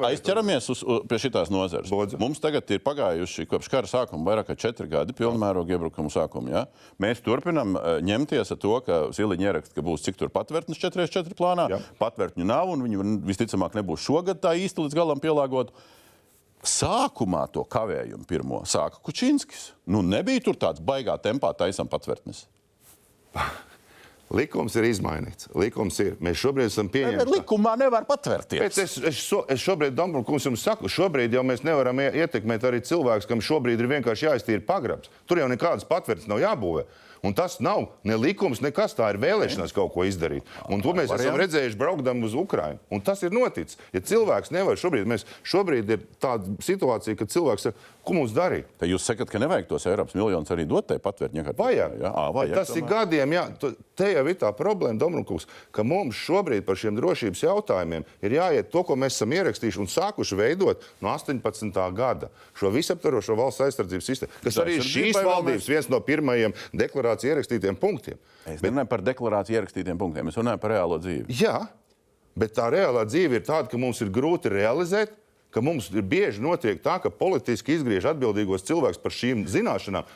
aizķeramies pie šitās nozares. Mums tagad ir pagājuši kopš kara sākuma vairāk kā 4 gadi pilnmēroga iebrukumu sākuma. Ja? Mēs turpinam ņemties ar to, ka Ziliņa ieraksta, ka būs cik tur patvertnes 4x4 plānā. Patvertņu nav, un viņi visticamāk nebūs šogad tā īsti līdz galam pielāgot. Sākumā to kavējumu pirmo sāka Kučinskis. Nebija tur tāds baigā tempā taisam patvertnes. Likums ir izmainīts. Likums ir. Mēs šobrīd esam pieņemti. Likumā nevar patvērties. Es šobrīd, Dombrovkungs, jums saku, šobrīd jau mēs nevaram ietekmēt arī cilvēks, kam šobrīd ir vienkārši jāiztīra pagrabs. Tur jau nekādas patvertnes nav jābūvē. Un tas nav ne likums, nekas, tā ir vēlēšanās kaut ko izdarīt. Un to mēs esam redzējuši braukdam uz Ukrainu. Un tas ir noticis. Ja cilvēks nevar šobrīd ir tāda situācija, ka cilvēks saka, ko mums darīt? Tad jūs sakat, ka nevajag tos Eiropas miljonus arī dot tai patvērtņai? Vajag. Tas ir gadiem, jā. Te jau ir tā problēma, Dombrovkungs, ka mums šobrīd par šiem drošības jautājumiem ir jāiet to, ko mēs esam ierakstījuši un sākuši veidot no 18. gada. Šo visaptvarošo valsts aizsardzības sistēmu, kas arī ir šīs valdības viens no pirmajiem deklarāciju ierakstītiem punktiem. Es runāju par deklarāciju ierakstītiem punktiem, es runāju par reālo dzīvi. Jā, bet tā reālā dzīve ir tāda, ka mums ir grūti realizēt, ka mums ir bieži notiek tā, ka politiski izgriež atbildīgos cilvēkus par šīm zināšanām.